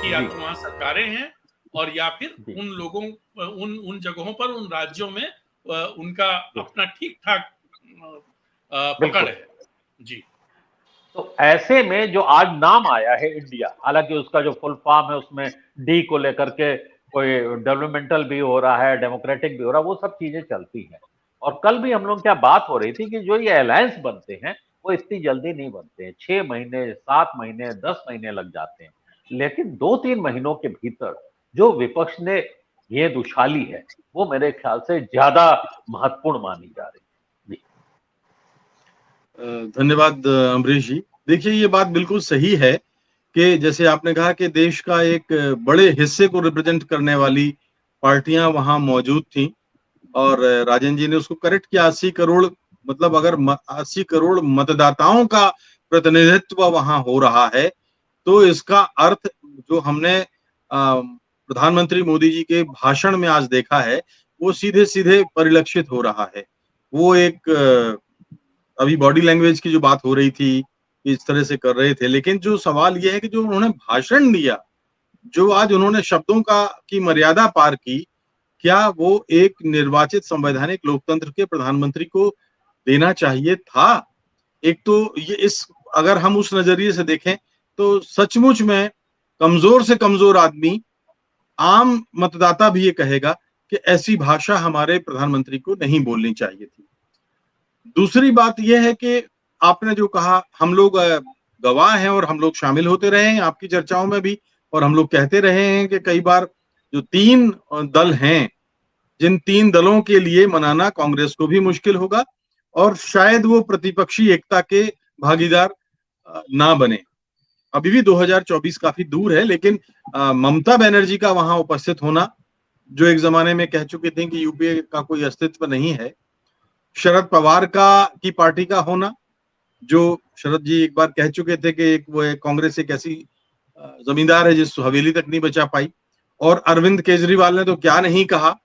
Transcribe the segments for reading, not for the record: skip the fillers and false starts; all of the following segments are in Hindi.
कि या जी, तो वहां सरकारें हैं और या फिर जी, उन लोगों उन जगहों पर, उन राज्यों में उनका जी, अपना ठीक ठाक पकड़ बिल्कुल। है। जी। तो ऐसे में जो आज नाम आया है इंडिया, हालांकि उसका जो फुल फॉर्म है उसमें डी को लेकर के कोई डेवलपमेंटल भी हो रहा है, डेमोक्रेटिक भी हो रहा है, वो सब चीजें चलती हैं। और कल भी हम लोग क्या बात हो रही थी कि जो ये अलायंस बनते हैं वो इतनी जल्दी नहीं बनते हैं, 6 महीने, 7 महीने, 10 महीने लग जाते हैं। लेकिन 2-3 महीनों के भीतर जो विपक्ष ने गेंद उछाली है वो मेरे ख्याल से ज्यादा महत्वपूर्ण मानी जा रही है। जी। धन्यवाद अमरीश जी। देखिए, ये बात बिल्कुल सही है कि जैसे आपने कहा कि देश का एक बड़े हिस्से को रिप्रेजेंट करने वाली पार्टियां वहां मौजूद थीं और राजन जी ने उसको करेक्ट किया। 80 करोड़, मतलब अगर 80 करोड़ मतदाताओं का प्रतिनिधित्व वहां हो रहा है तो इसका अर्थ जो हमने प्रधानमंत्री मोदी जी के भाषण में आज देखा है वो सीधे सीधे परिलक्षित हो रहा है। वो एक अभी बॉडी लैंग्वेज की जो बात हो रही थी इस तरह से कर रहे थे, लेकिन जो सवाल ये है कि जो उन्होंने भाषण दिया, जो आज उन्होंने शब्दों का की मर्यादा पार की, क्या वो एक निर्वाचित संवैधानिक लोकतंत्र के प्रधानमंत्री को देना चाहिए था? एक तो ये इस अगर हम उस नजरिए से देखें तो सचमुच में कमजोर से कमजोर आदमी, आम मतदाता भी ये कहेगा कि ऐसी भाषा हमारे प्रधानमंत्री को नहीं बोलनी चाहिए थी। दूसरी बात यह है कि आपने जो कहा, हम लोग गवाह हैं और हम लोग शामिल होते रहे हैं आपकी चर्चाओं में भी, और हम लोग कहते रहे हैं कि कई बार जो 3 दल हैं, जिन 3 दलों के लिए मनाना कांग्रेस को भी मुश्किल होगा और शायद वो प्रतिपक्षी एकता के भागीदार ना बने। अभी भी 2024 काफी दूर है, लेकिन ममता बनर्जी का वहां उपस्थित होना, जो एक जमाने में कह चुके थे कि यूपीए का कोई अस्तित्व नहीं है, शरद पवार की पार्टी का होना, जो शरद जी एक बार कह चुके थे कि वो कांग्रेस एक ऐसी जमींदार है जिस हवेली तक नहीं बचा पाई, और अरविंद केजरीवाल ने तो क्या नहीं कहा।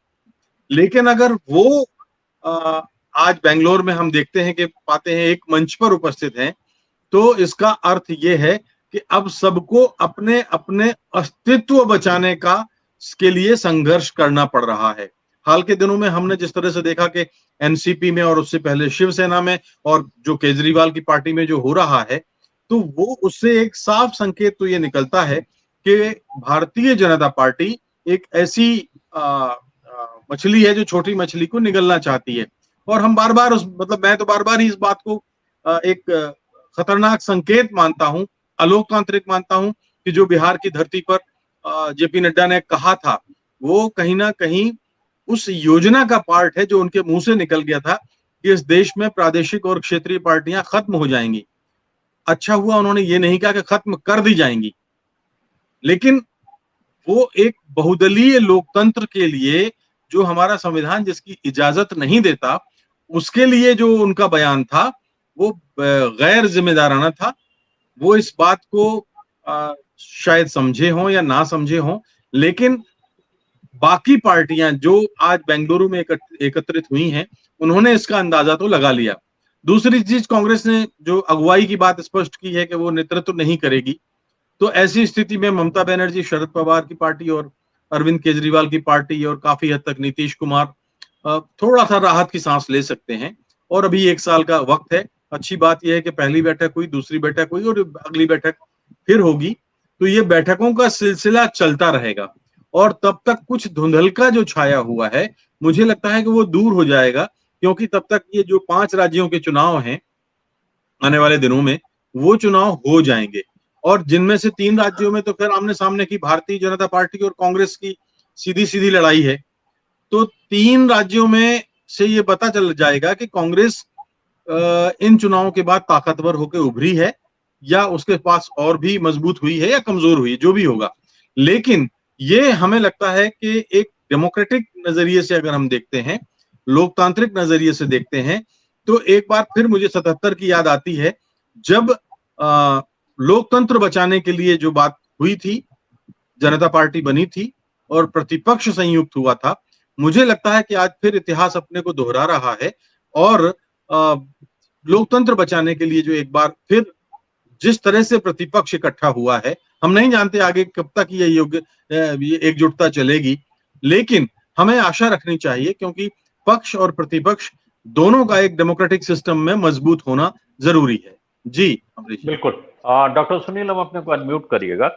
लेकिन अगर वो आज बेंगलोर में हम देखते हैं कि पाते हैं एक मंच पर उपस्थित हैं, तो इसका अर्थ ये है कि अब सबको अपने अपने अस्तित्व बचाने के लिए संघर्ष करना पड़ रहा है। हाल के दिनों में हमने जिस तरह से देखा कि एनसीपी में और उससे पहले शिवसेना में और जो केजरीवाल की पार्टी में जो हो रहा है, तो वो उससे एक साफ संकेत तो ये निकलता है कि भारतीय जनता पार्टी एक ऐसी मछली है जो छोटी मछली को निगलना चाहती है। और हम बार बार मैं तो बार बार ही इस बात को एक खतरनाक संकेत मानता हूं, अलोकतांत्रिक मानता हूं, कि जो बिहार की धरती पर जेपी नड्डा ने कहा था, वो कहीं ना कहीं उस योजना का पार्ट है जो उनके मुंह से निकल गया था कि इस देश में प्रादेशिक और क्षेत्रीय पार्टियां खत्म हो जाएंगी। अच्छा हुआ उन्होंने ये नहीं कहा कि खत्म कर दी जाएंगी, लेकिन वो एक बहुदलीय लोकतंत्र के लिए, जो हमारा संविधान जिसकी इजाजत नहीं देता, उसके लिए जो उनका बयान था वो गैर जिम्मेदाराना था। वो इस बात को शायद समझे हों या ना समझे हों, लेकिन बाकी पार्टियां जो आज बेंगलुरु में एकत्रित हुई हैं, उन्होंने इसका अंदाजा तो लगा लिया। दूसरी चीज, कांग्रेस ने जो अगुवाई की बात स्पष्ट की है कि वो नेतृत्व नहीं करेगी, तो ऐसी स्थिति में ममता बनर्जी, शरद पवार की पार्टी और अरविंद केजरीवाल की पार्टी और काफी हद तक नीतीश कुमार थोड़ा सा राहत की सांस ले सकते हैं। और अभी 1 साल का वक्त है। अच्छी बात यह है कि पहली बैठक हुई, दूसरी बैठक हुई और अगली बैठक फिर होगी, तो ये बैठकों का सिलसिला चलता रहेगा और तब तक कुछ धुंधलका जो छाया हुआ है, मुझे लगता है कि वो दूर हो जाएगा, क्योंकि तब तक ये जो 5 राज्यों के चुनाव हैं आने वाले दिनों में, वो चुनाव हो जाएंगे और जिनमें से 3 राज्यों में तो फिर आमने सामने की भारतीय जनता पार्टी और कांग्रेस की सीधी सीधी लड़ाई है। तो 3 राज्यों में से ये पता चल जाएगा कि कांग्रेस इन चुनावों के बाद ताकतवर होकर उभरी है या उसके पास और भी मजबूत हुई है या कमजोर हुई, जो भी होगा। लेकिन ये हमें लगता है कि एक डेमोक्रेटिक नजरिए से अगर हम देखते हैं, लोकतांत्रिक नजरिए से देखते हैं, तो एक बार फिर मुझे 77 की याद आती है, जब लोकतंत्र बचाने के लिए जो बात हुई थी, जनता पार्टी बनी थी और प्रतिपक्ष संयुक्त हुआ था। मुझे लगता है कि आज फिर इतिहास अपने को दोहरा रहा है और लोकतंत्र बचाने के लिए जो एक बार फिर जिस तरह से प्रतिपक्ष इकट्ठा हुआ है, हम नहीं जानते आगे कब तक ये एकजुटता चलेगी, लेकिन हमें आशा रखनी चाहिए क्योंकि पक्ष और प्रतिपक्ष दोनों का एक डेमोक्रेटिक सिस्टम में मजबूत होना जरूरी है। जी अमरीश। बिल्कुल। डॉक्टर सुनील, हम अपने को अनम्यूट करिएगा।